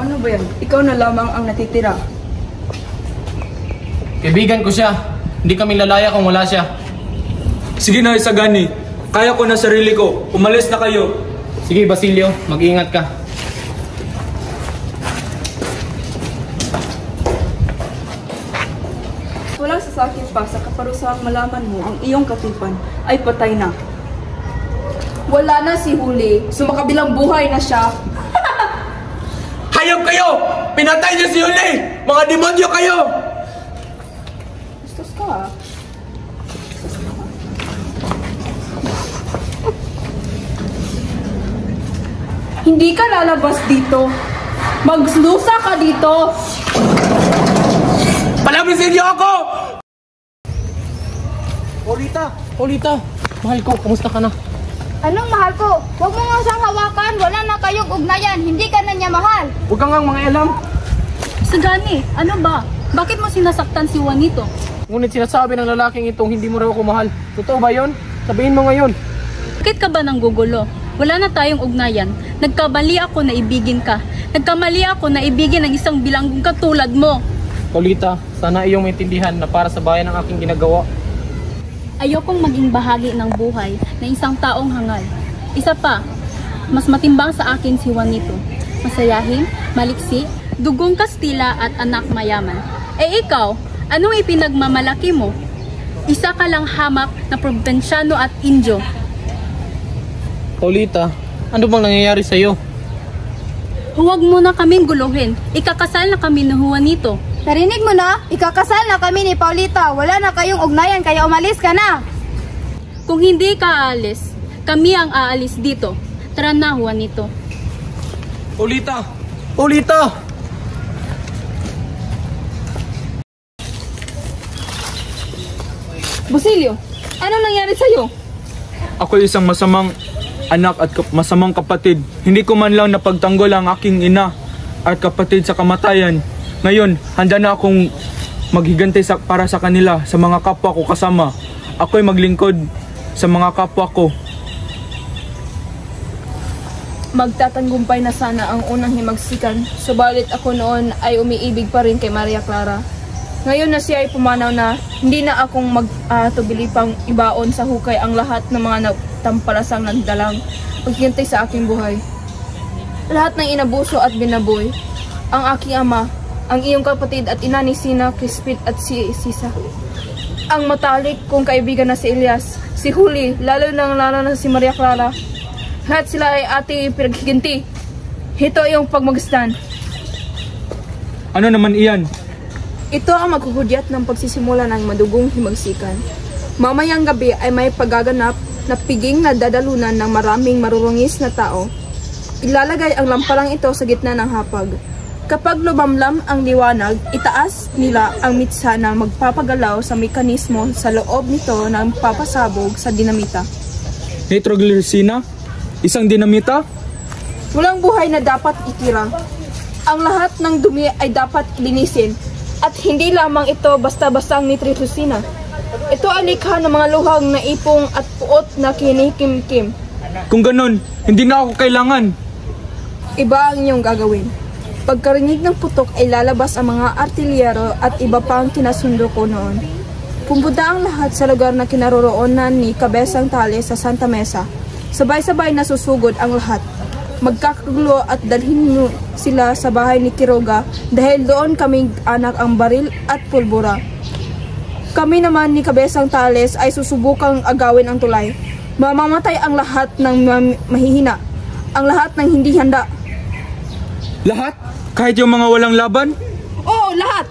Paano ba yan? Ikaw na lamang ang natitira. Kaibigan ko siya. Hindi kami lalaya kung wala siya. Sige na, Isagani. Kaya ko na sarili ko. Umalis na kayo. Sige, Basilio. Mag-iingat ka. Walang sasakit pa sa kaparusahang malaman mo ang iyong katipan ay patay na. Wala na si Huli. Sumakabilang buhay na siya. Hayop kayo! Pinatay niyo si Huli! Mga demonyo kayo! Bastos ka. Hindi ka lalabas dito. Maglusa ka dito. Palabisin niyo ako! Paulita, mahal ko, kamusta ka na? Anong mahal ko? Huwag mo nga siyang hawakan. Wala na kayong ugnayan. Hindi ka na niya mahal. Huwag kang mga alam. Isagani, ano ba? Bakit mo sinasaktan si Juanito? Ngunit sinasabi ng lalaking itong hindi mo raw ako mahal. Totoo ba yun? Sabihin mo ngayon. Bakit ka ba nanggugulo? Wala na tayong ugnayan. Nagkamali ako na ibigin ka. Nagkamali ako na ibigin ang isang bilanggong katulad mo. Paulita, sana iyong maintindihan na para sa bayan ang aking ginagawa. Ayokong maging bahagi ng buhay ng isang taong hangal. Isa pa, mas matimbang sa akin si Juanito. Masayahin, maliksi, dugong Kastila at anak mayaman. Eh ikaw, anong ipinagmamalaki mo? Isa ka lang hamak na probinsyano at Indio. Paulita, ano bang nangyayari sa'yo? Huwag mo na kaming guluhin. Ikakasal na kami ni Juanito. Narinig mo na? Ikakasal na kami ni Paulita. Wala na kayong ugnayan kaya umalis ka na. Kung hindi ka aalis, kami ang aalis dito. Tara na, Juanito. Paulita! Paulita! Basilio, anong nangyari sa'yo? Ako isang masamang anak at masamang kapatid. Hindi ko man lang napagtanggol ang aking ina at kapatid sa kamatayan. Ngayon, handa na akong maghigantay para sa kanila, sa mga kapwa ko kasama. Ako'y maglingkod sa mga kapwa ko. Magtatanggumpay na sana ang unang himagsikan, subalit ako noon ay umiibig pa rin kay Maria Clara. Ngayon na siya ay pumanaw na, hindi na akong magtubili pang ibaon sa hukay ang lahat ng mga tampalasang nagdalang paghintay sa aking buhay. Lahat ng inabuso at binaboy, ang aking ama, ang iyong kapatid at ina ni Sina, Crispin at si Sisa. Ang matalik kong kaibigan na si Elias, si Huli, lalo na si Maria Clara. Lahat sila ay ating pinaghiginti. Ito ay iyong pagmagasdan. Ano naman iyan? Ito ang maghuhudyat ng pagsisimula ng madugong himagsikan. Mamayang gabi ay may pagaganap na piging na dadalunan ng maraming marurungis na tao. Ilalagay ang lamparan ito sa gitna ng hapag. Kapag lumamlam ang liwanag, itaas nila ang mitsa na magpapagalaw sa mekanismo sa loob nito ng papasabog sa dinamita. Nitroglycerina? Isang dinamita? Walang buhay na dapat itira. Ang lahat ng dumi ay dapat linisin. At hindi lamang ito basta-basta ang nitroglycerina. Ito ay likha ng mga luhang na ipong at puot na kinikimkim. Kung ganun, hindi na ako kailangan. Iba ang iyong gagawin. Pagkarinig ng putok ay lalabas ang mga artilyero at iba pang kinasundo ko noon. Pumunta ang lahat sa lugar na kinaroroonan ni Cabezang Tales sa Santa Mesa. Sabay-sabay na susugod ang lahat. Magkakagulo at dalhin sila sa bahay ni Quiroga dahil doon kaming anak ang baril at pulbura. Kami naman ni Cabezang Tales ay susubukang agawin ang tulay. Mamamatay ang lahat ng mahihina, ang lahat ng hindi handa. Lahat? Kahit yung mga walang laban? Oo, lahat!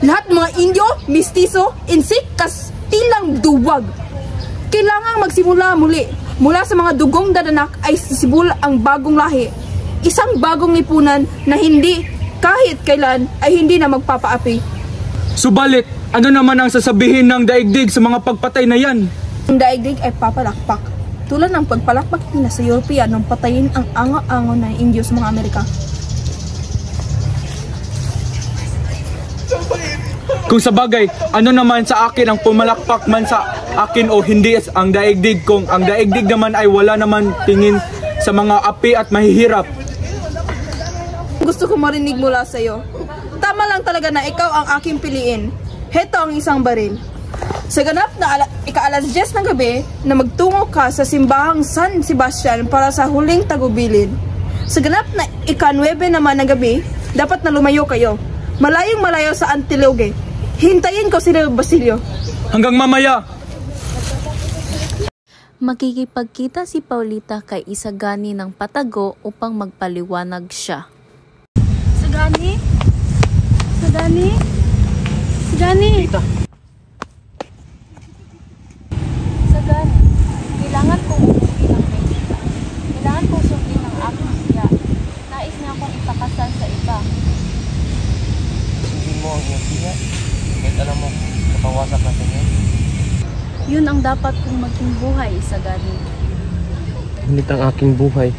Lahat mga Indio, Mistiso, Insik, Kastilang duwag. Kailangang magsimula muli. Mula sa mga dugong dadanak ay sisibula ang bagong lahi. Isang bagong lipunan na hindi, kahit kailan, ay hindi na magpapaapi. Subalit, ano naman ang sasabihin ng daigdig sa mga pagpatay na yan? Ang daigdig ay papalakpak. Tulad ng pagpalakpak nila sa European nung patayin ang anga-angon ng Indio sa mga Amerika. Kung sa bagay, ano naman sa akin ang pumalakpak man sa akin o hindi ang daigdig kung ang daigdig naman ay wala naman tingin sa mga api at mahihirap. gusto ko marinig mula sa iyo. Tama lang talaga na ikaw ang aking piliin. Heto ang isang baril. Sa ganap na ika-alas 10 ng gabi na magtungo ka sa simbahang San Sebastian para sa huling tagubilin. Sa ganap na ika-9 naman ng gabi, dapat na lumayo kayo. Malayong malayo sa Antiloge. Hintayin ko si Basilio. Hanggang mamaya! Makikipagkita si Paulita kay Isagani ng patago upang magpaliwanag siya. Isagani? Isagani? Isagani? Isagani, kailangan kong umuwi ng Maynila. Kailangan kong sundin ng aking siya. Nais niya akong ipakasal sa iba. Sundin mo ang iyong siya. Kahit alam mo, napawasak natin yan. Yun ang dapat kong maging buhay, Isagani. Ngunit ang aking buhay.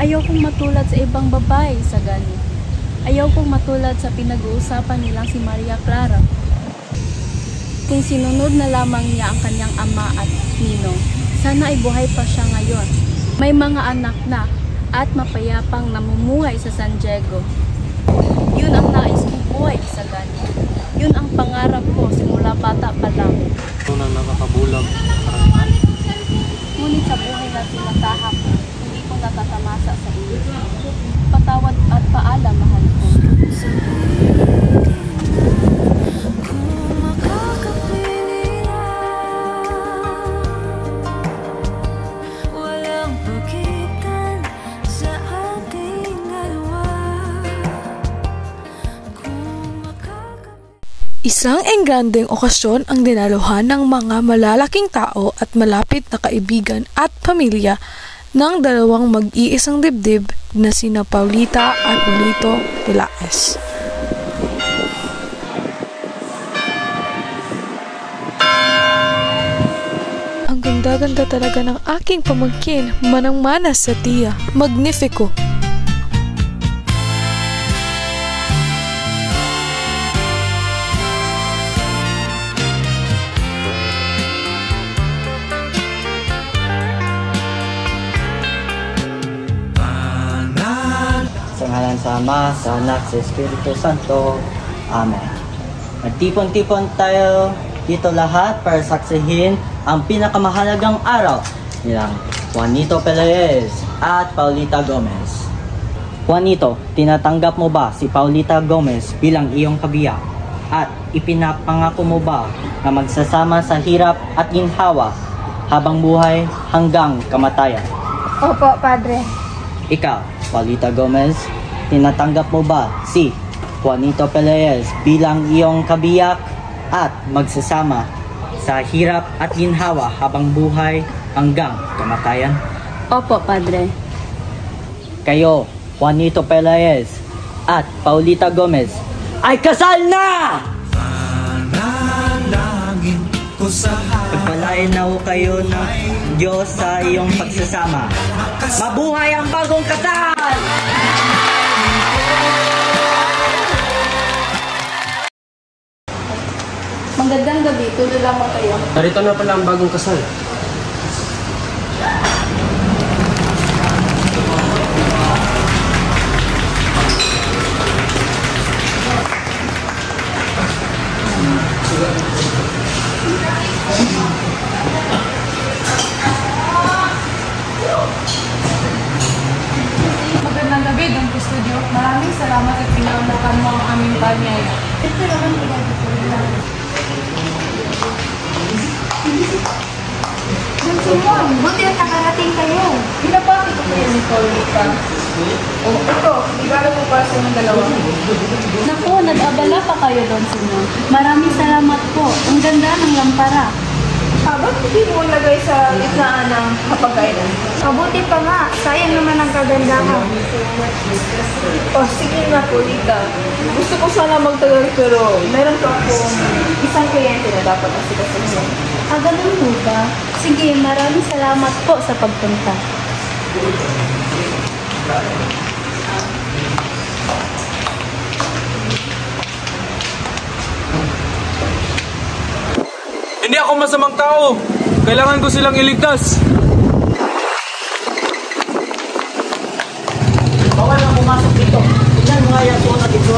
Ayaw kong matulad sa ibang babae, Isagani. Ayaw kong matulad sa pinag-uusapan nilang si Maria Clara. Kung sinunod na lamang niya ang kanyang ama at ninong, sana ay buhay pa siya ngayon. May mga anak na at mapayapang namumuhay sa San Diego. Yun ang nais kong buhay, Isagani. Yun ang pangarap ko simula bata pa lang. Nang nakakabulag. Ngunit sa buhay na tinatahak, hindi ko natatamasa sa iyo. Patawad at paalam, mahal ko. Isang engrandeng okasyon ang dinaluhan ng mga malalaking tao at malapit na kaibigan at pamilya ng dalawang mag-iisang dibdib na sina Paulita at Polito Pelaez. Ang ganda-ganda talaga ng aking pamangkin, manang-mana sa tiya, magnifico. Sa ngalan sa Ama, sa Anak, sa Espiritu Santo. Amen. Nagtipon-tipon tayo dito lahat para saksihin ang pinakamahalagang araw nilang Juanito Pelaez at Paulita Gomez. Juanito, tinatanggap mo ba si Paulita Gomez bilang iyong kabiyak? At ipinapangako mo ba na magsasama sa hirap at ginhawa habang buhay hanggang kamatayan? Opo, Padre. Ikaw, Paulita Gomez, tinatanggap mo ba si Juanito Pelaez bilang iyong kabiyak at magsasama sa hirap at ginhawa habang buhay hanggang kamatayan? Opo, Padre. Kayo, Juanito Pelaez at Paulita Gomez, ay kasal na! Pagpalain na ho kayo ng Diyos sa iyong pagsasama. Mabuhay ang bagong kasal! Magandang gabi, tuloy lamang kayo. Narito na pala ang bagong kasal. Magandang gabi, Don Custodio. Maraming salamat at pinaunakan mo ang aming banyay. Ito naman Don Simon, buti at nakarating kayo. Pinapati ko kayo ni Paulita. Ito, regalo ko para sa inyong dalawa. Naku, nag-abala pa kayo doon, Simon. Maraming salamat po. Ang ganda ng lampara. Bakit hindi mo lagay sa gitnaan ng hapagkainan? Mabuti pa nga, sayang naman ang kagandahan. Sige nga, Paulita. Gusto ko sana magtagal pero meron ko akong isang kliyente na dapat asikasuhin. Ganun po ba? Sige, maraming salamat po sa pagpunta. Hindi ako masamang tao. Kailangan ko silang iligtas. Bawal na pumasok dito.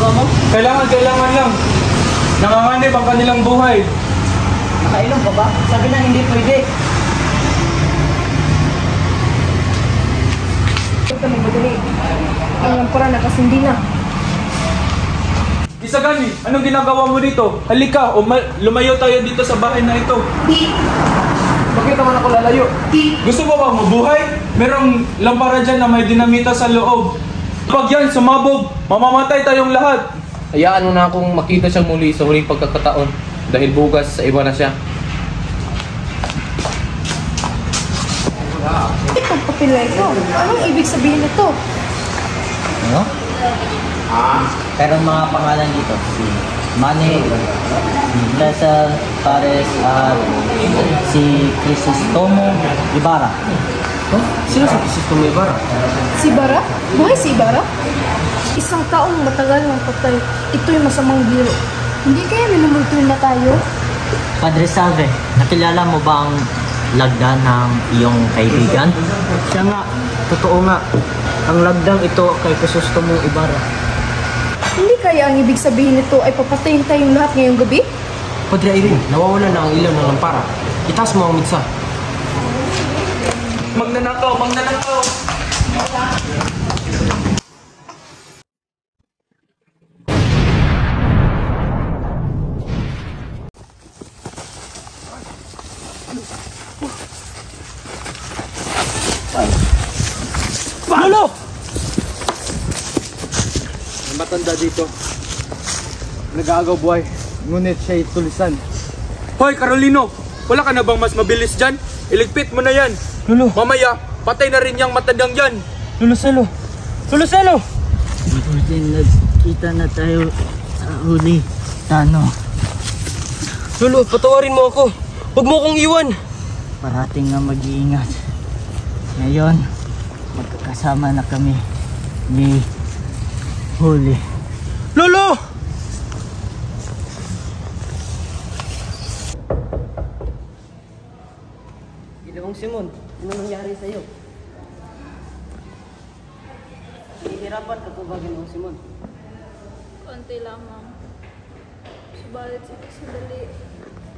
ginagawa mo? Kailangan lang. Nanganganib ang kanilang buhay. Nakainom ka ba? Sabi na hindi pwede. Huwag kami madali. Ang lampara nakasindi na. Isagani, anong ginagawa mo dito? Halika, lumayo tayo dito sa bahay na ito. Bakit naman ako lalayo? Gusto mo ba mabuhay? Merong lampara dyan na may dinamita sa loob. Pag yan sumabog, mamamatay tayong lahat. Hayaan mo na akong makita siyang muli sa huling pagkakataon dahil bukas sa iba na siya. Ipagpapil na ito. Anong ibig sabihin nito? Ano? Pero mga pangalan dito, si Manny, si Cesar Pares, at si Crisostomo Ibarra. Oh? Sino si Crisostomo Ibarra? Si Ibarra? Buhay si Ibarra? Isang taong matagal ng patay. Ito'y masamang biro. Hindi kaya minumulto na tayo? Padre Salve, nakilala mo ba ang lagda ng iyong kaibigan? Siya nga, totoo nga. Ang lagdang ito kay Crisostomo Ibarra. Hindi kaya ang ibig sabihin nito ay papatayin tayong lahat ngayong gabi? Padre Irene, nawawala na ang ilaw ng lampara. Itaas mo ang mitsa. Magnanakaw! Lolo! May matanda dito. Nag-aagaw buhay. Ngunit siya'y tulisan. Hoy, Carolino! Wala ka na bang mas mabilis dyan? Iligpit mo na yan. Lolo! Mamaya, patay na rin yung matandang yan. Lolo Celo! Lolo Celo! Mabuti nagkita na tayo sa huli, Tano. Lolo, patawarin mo ako. Huwag mo akong iwan. Parating nga mag-iingat. Ngayon, magkakasama na kami ni Huli. Lolo! Ginoong Simon, ano nangyari sa'yo? Nahihirapan ka po ba, Ginoong Simon? Konti lamang. Subalit sa sandali,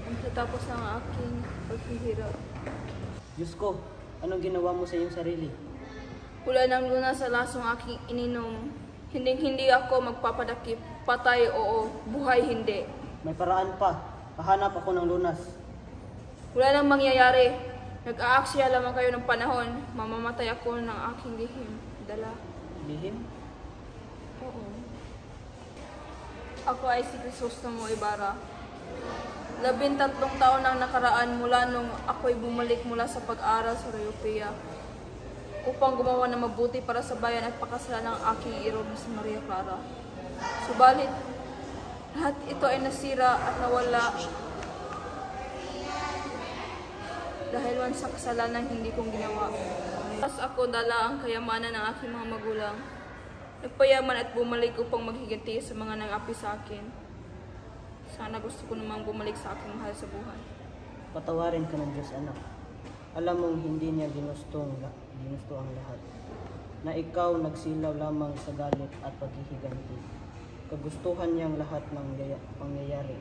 ang tatapos ng aking paghihirap. Diyos ko, anong ginawa mo sa iyong sarili? Wala nang lunas sa lasong aking ininom. Hindi ako magpapadakip. Patay oo, buhay hindi. May paraan pa. Pahanap ako ng lunas. Wala nang mangyayari. Nag-aaksaya lamang kayo ng panahon. Mamamatay ako ng aking lihim. Dala. Lihim? Oo. Ako ay si Crisostomo Ibarra. 13 taon ang nakaraan mula nung ako'y bumalik mula sa pag-aral sa Rayopea upang gumawa ng mabuti para sa bayan at pakasalan ng aking iro na si Maria Clara. Subalit, lahat ito ay nasira at nawala dahil man sa kasalanan hindi kong ginawa. Tapos ako dala ang kayamanan ng aking mga magulang. Nagpayaman at bumalik upang maghiganti sa mga nangapi sa akin. Sana gusto ko namang bumalik sa aking mahal sa buhay. Patawarin ka ng Diyos, anak. Alam mong hindi niya ginusto ang lahat. Na ikaw nagsilaw lamang sa galit at paghihiganti. Kagustuhan niyang lahat ng pangyayari.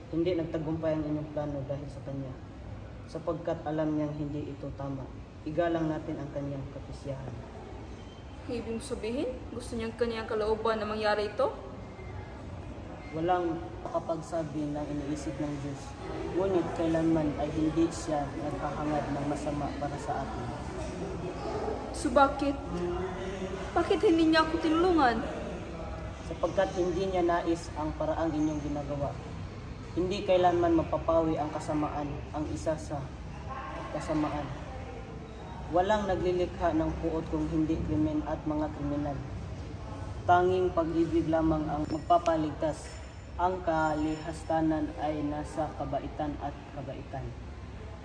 Hindi nagtagumpay ang inyong plano dahil sa kanya. Sapagkat alam niyang hindi ito tama. Igalang natin ang kanyang kapisyahan. Ibig sabihin, gusto niyang kanyang kalooban na mangyari ito? Walang makapagsabi ng iniisip ng Diyos. Ngunit kailanman ay hindi siya nagkahangad ng masama para sa atin. So bakit? Bakit hindi niya ako tinulungan? Sapagkat hindi niya nais ang paraang inyong ginagawa. Hindi kailanman mapapawi ang kasamaan ang isa sa kasamaan. Walang naglilikha ng puot kung hindi krimen at mga kriminal. Tanging pag-ibig lamang ang magpapaligtas. Ang kalihastanan ay nasa kabaitan at kabaitan.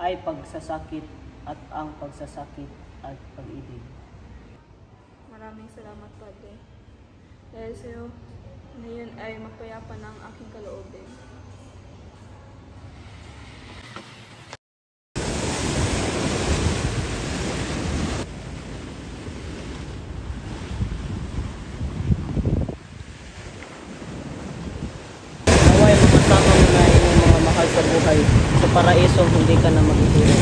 Ay pagsasakit at ang pagsasakit at pag-ibig. Maraming salamat, Padre. Dahil sa'yo, ngayon ay mapayapa ng aking kalooban. buhay sa paraisong hindi ka na magtutulog.